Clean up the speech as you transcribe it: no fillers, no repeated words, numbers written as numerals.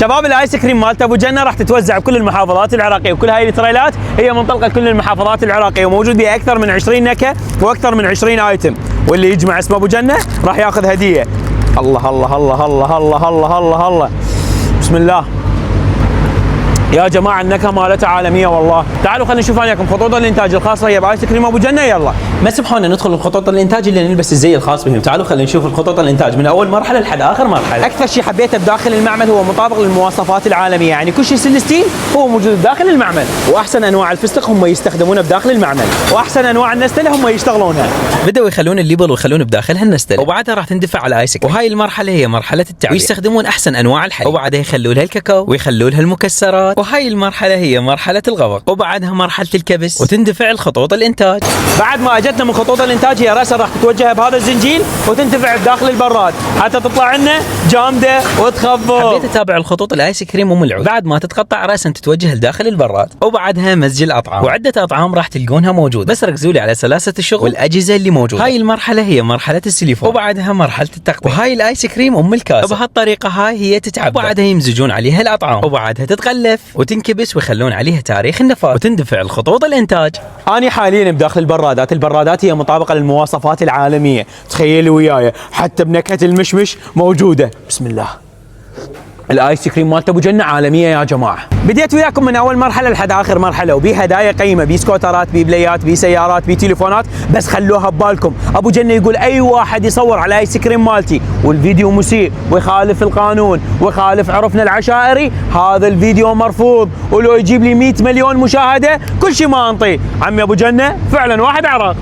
شباب الايس كريم مالت ابو جنه راح تتوزع بكل المحافظات العراقيه، وكل هاي التريلات هي منطلقه لكل المحافظات العراقيه، وموجود بها اكثر من 20 نكهه واكثر من 20 ايتم، واللي يجمع اسم ابو جنه راح ياخذ هديه. الله الله الله الله الله الله الله الله، بسم الله يا جماعه. النكهه مالتها عالميه والله. تعالوا خلينا نشوف وياكم خطوط الانتاج الخاصه هي بايس كريم ابو جنه. يلا ما سمحونا ندخل الخطوط الانتاج اللي نلبس الزي الخاص بهم. تعالوا خلينا نشوف الخطوط الانتاج من اول مرحله لحد اخر مرحله. اكثر شيء حبيته بداخل المعمل هو مطابق للمواصفات العالميه، يعني كل شيء سلستيل هو موجود بداخل المعمل، واحسن انواع الفستق هم يستخدمونه بداخل المعمل، واحسن انواع النستله هم يشتغلونها. بداوا يخلون الليبل ويخلون بداخلها النستله، وبعدها راح تندفع على ايس كريم، وهاي المرحله هي مرحله التعبئه، ويستخدمون احسن انواع الحليب، وبعدها يخلوا لها الكاكاو ويخلوا لها المكسرات، وهاي المرحله هي مرحله الغوق، وبعدها مرحله الكبس، وتندفع الخطوط الانتاج. بعد ما اجتنا من خطوط الانتاج هي راسا راح تتوجه بهذا الزنجيل وتندفع بداخل البراد حتى تطلع لنا جامده وتخفف. حبيت اتابع الخطوط الايس كريم العود، بعد ما تتقطع راسا تتوجه لداخل البراد، وبعدها مزج الاطعام، وعده اطعام راح تلقونها موجود، بس ركزوا لي على سلاسه الشغل والاجهزه اللي موجوده. هاي المرحله هي مرحله السيليفون، وبعدها مرحله التقطيع، وهاي الايس كريم الكاس. وبهالطريقه هاي هي تتعبى، وبعدها يمزجون عليها الاطعام، وبعدها تتغلف وتنكبس ويخلون عليها تاريخ النفاذ، وتندفع الخطوط الانتاج. اني حاليا بداخل البرادات هي مطابقه للمواصفات العالميه، تخيلوا وياي حتى بنكهه المشمش موجوده. بسم الله. الايس كريم مالت ابو جنه عالميه يا جماعه. بديت وياكم من اول مرحله لحد اخر مرحله، وبي هدايا قيمه، بي سكوترات، بي بلايات، بي سيارات، بي تليفونات، بس خلوها ببالكم. ابو جنه يقول اي واحد يصور على الايس كريم مالتي والفيديو مسيء ويخالف القانون ويخالف عرفنا العشائري، هذا الفيديو مرفوض، ولو يجيب لي 100 مليون مشاهده كل شيء ما انطيه. عمي ابو جنه فعلا واحد عراق.